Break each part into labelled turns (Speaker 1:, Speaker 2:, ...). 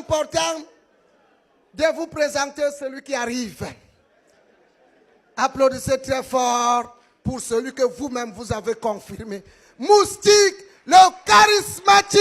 Speaker 1: important de vous présenter celui qui arrive. Applaudissez très fort pour celui que vous-même vous avez confirmé. Moustique, le charismatique.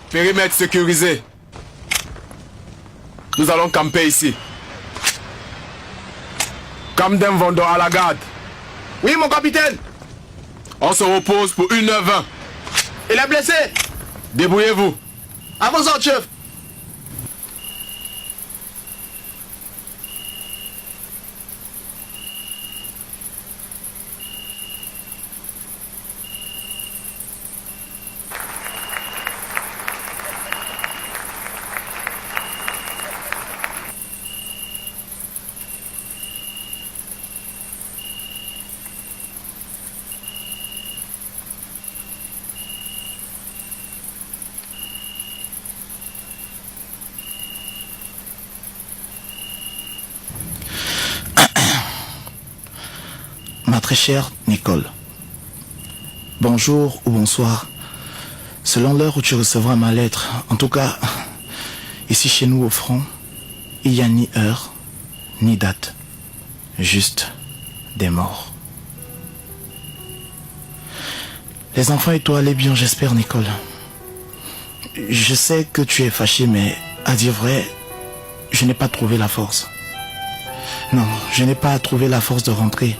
Speaker 2: Périmètre sécurisé. Nous allons camper ici. Camden Vendor à la garde.
Speaker 3: Oui, mon capitaine.
Speaker 2: On se repose pour 1h20.
Speaker 3: Il est blessé.
Speaker 2: Débrouillez-vous.
Speaker 3: À vos ordres, chef.
Speaker 4: Ma très chère Nicole, bonjour ou bonsoir, selon l'heure où tu recevras ma lettre. En tout cas, ici chez nous au front, il n'y a ni heure, ni date, juste des morts. Les enfants et toi allez bien, j'espère, Nicole. Je sais que tu es fâché, mais à dire vrai, je n'ai pas trouvé la force. Non, je n'ai pas trouvé la force de rentrer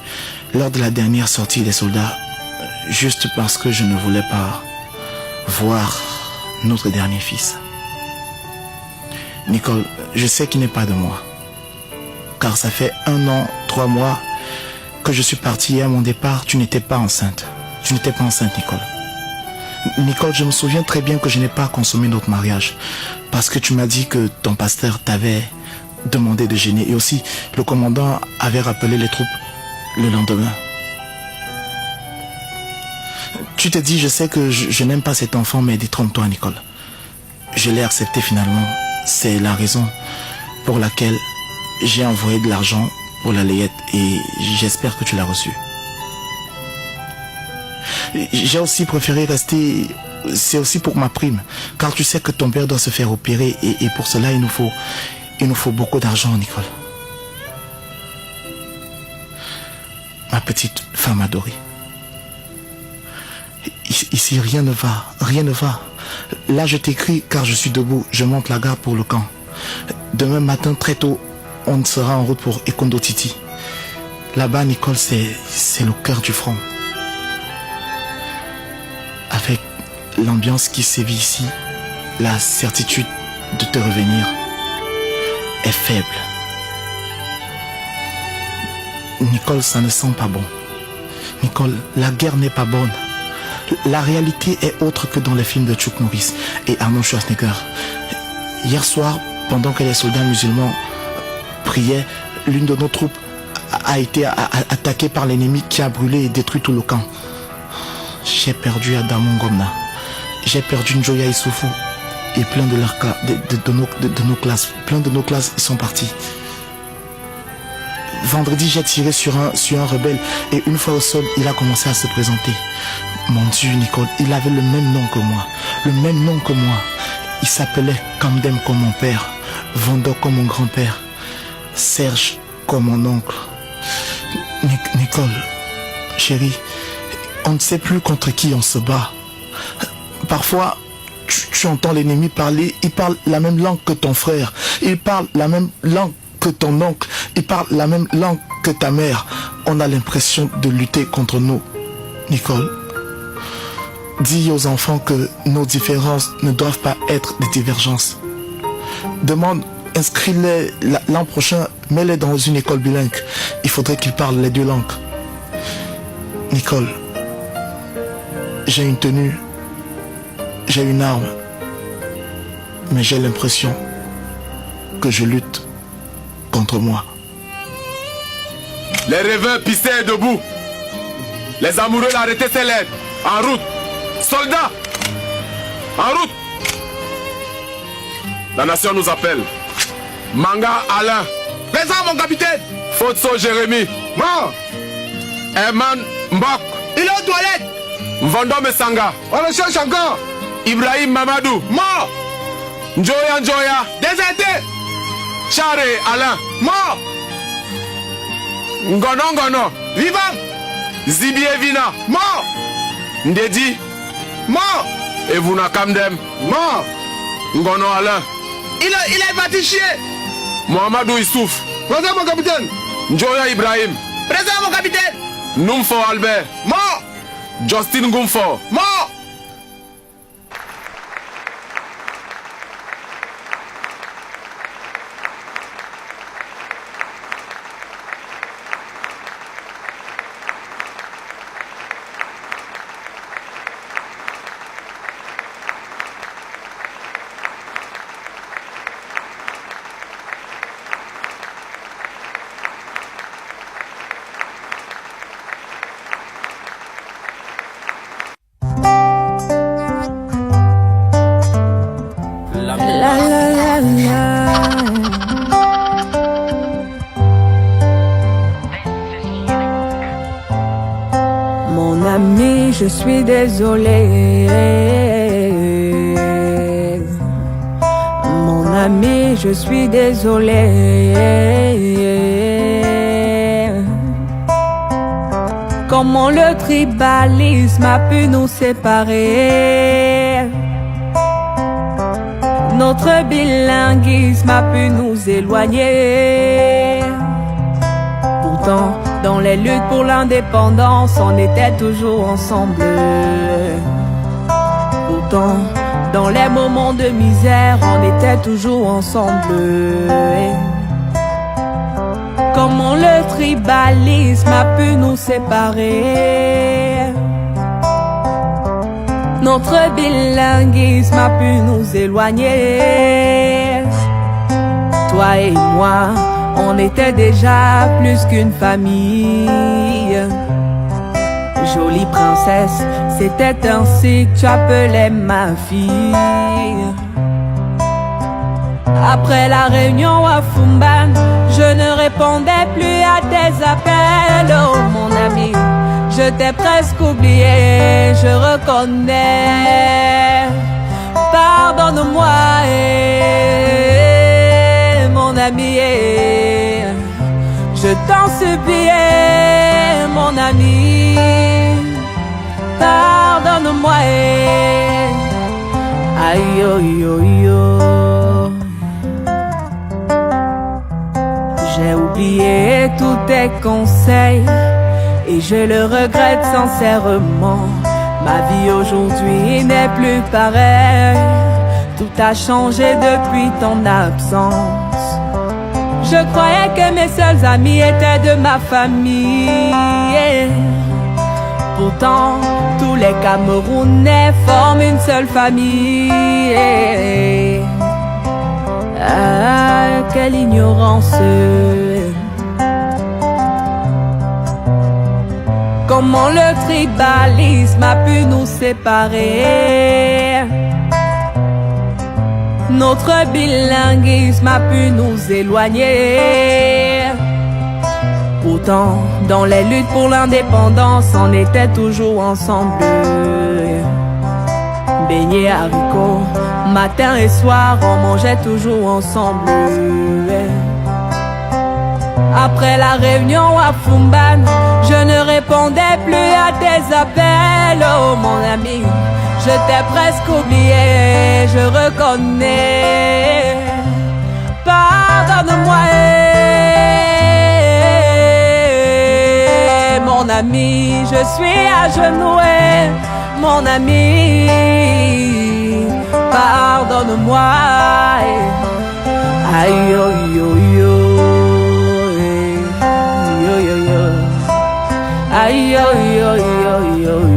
Speaker 4: lors de la dernière sortie des soldats, juste parce que je ne voulais pas voir notre dernier fils. Nicole, je sais qu'il n'est pas de moi, car ça fait 1 an, 3 mois que je suis parti et à mon départ, tu n'étais pas enceinte. Tu n'étais pas enceinte, Nicole. Nicole, je me souviens très bien que je n'ai pas consommé notre mariage, parce que tu m'as dit que ton pasteur t'avait demandé de gêner, et aussi le commandant avait rappelé les troupes le lendemain. Tu te dis, je sais que je n'aime pas cet enfant, mais détrompe-toi, Nicole. Je l'ai accepté finalement. C'est la raison pour laquelle j'ai envoyé de l'argent pour la layette et j'espère que tu l'as reçu. J'ai aussi préféré rester, c'est aussi pour ma prime, car tu sais que ton père doit se faire opérer et pour cela il nous faut beaucoup d'argent, Nicole. Ma petite femme adorée. Ici, rien ne va, rien ne va. Là, je t'écris car je suis debout. Je monte la garde pour le camp. Demain matin, très tôt, on sera en route pour Ekondo Titi. Là-bas, Nicole, c'est le cœur du front. Avec l'ambiance qui sévit ici, la certitude de te revenir est faible. Nicole, ça ne sent pas bon. Nicole, la guerre n'est pas bonne. La réalité est autre que dans les films de Chuck Norris et Arnold Schwarzenegger. Hier soir, pendant que les soldats musulmans priaient, l'une de nos troupes a été attaquée par l'ennemi qui a brûlé et détruit tout le camp. J'ai perdu Adamon Gomna. J'ai perdu Njoya Issoufou. Et plein de nos classes. Plein de nos classes sont partis. Vendredi, j'ai tiré sur un rebelle et une fois au sol, il a commencé à se présenter. Mon Dieu, Nicole, il avait le même nom que moi. Le même nom que moi. Il s'appelait Camden comme mon père, Vendor comme mon grand-père, Serge comme mon oncle. Nicole, chérie, on ne sait plus contre qui on se bat. Parfois, tu entends l'ennemi parler, il parle la même langue que ton frère, il parle la même langue que ton oncle, il parle la même langue que ta mère. On a l'impression de lutter contre nous. Nicole, dis aux enfants que nos différences ne doivent pas être des divergences. Demande, inscris-les l'an prochain, mets-les dans une école bilingue. Il faudrait qu'ils parlent les 2 langues. Nicole, j'ai une tenue, j'ai une arme, mais j'ai l'impression que je lutte contre moi.
Speaker 2: Les rêveurs pistés et debout. Les amoureux l'arrêté s'élèvent. En route. Soldats, En route. La nation nous appelle. Manga Alain.
Speaker 3: Présent, mon capitaine.
Speaker 2: Fotso Jérémy.
Speaker 3: Mort.
Speaker 2: Herman Mbok.
Speaker 3: Il est aux toilettes.
Speaker 2: Mvondo Mesanga.
Speaker 3: On le cherche encore.
Speaker 2: Ibrahim Mamadou.
Speaker 3: Mort.
Speaker 2: Njoya Njoya.
Speaker 3: Déserté.
Speaker 2: Chare Alain.
Speaker 3: Mort.
Speaker 2: Ngono Ngono.
Speaker 3: Vivant.
Speaker 2: Zibie Vina.
Speaker 3: Mort.
Speaker 2: Ndedi.
Speaker 3: Mort.
Speaker 2: Evuna Kamdem.
Speaker 3: Mort.
Speaker 2: Ngono Alain.
Speaker 3: Il est parti chier.
Speaker 2: Mohamedou Issouf.
Speaker 3: Présent, mon capitaine.
Speaker 2: Njoya Ibrahim.
Speaker 3: Présent, mon capitaine.
Speaker 2: Numfo Albert.
Speaker 3: Mort.
Speaker 2: Justin Gumfo.
Speaker 3: Mort.
Speaker 5: Mon ami, je suis désolé. Mon ami, je suis désolé. Comment le tribalisme a pu nous séparer? Notre bilinguisme a pu nous éloigner. Pourtant, dans les luttes pour l'indépendance, on était toujours ensemble. Pourtant, dans les moments de misère, on était toujours ensemble. Comment le tribalisme a pu nous séparer? Notre bilinguisme a pu nous éloigner. Toi et moi, on était déjà plus qu'une famille. Jolie princesse, c'était ainsi que tu appelais ma fille. Après la réunion à Fumban, je ne répondais plus à tes appels, oh mon ami. Je t'ai presque oublié, je reconnais. Pardonne-moi, mon ami. Je t'en supplie, mon ami. Pardonne-moi. Aïe, aïe, aïe, aïe. J'ai oublié tous tes conseils et je le regrette sincèrement. Ma vie aujourd'hui n'est plus pareille. Tout a changé depuis ton absence. Je croyais que mes seuls amis étaient de ma famille. Pourtant, tous les Camerounais forment une seule famille. Ah, quelle ignorance! Comment le tribalisme a pu nous séparer? Notre bilinguisme a pu nous éloigner. Pourtant, dans les luttes pour l'indépendance, on était toujours ensemble. Beignets, haricots, matin et soir, on mangeait toujours ensemble. Après la réunion à Fumban, je ne répondais plus à tes appels, oh mon ami. Je t'ai presque oublié, je reconnais. Pardonne-moi, mon ami, je suis à genoux, mon ami. Pardonne-moi, aïe, aïe, aïe, aïe, aïe, aïe, aïe, aïe, aïe, aïe.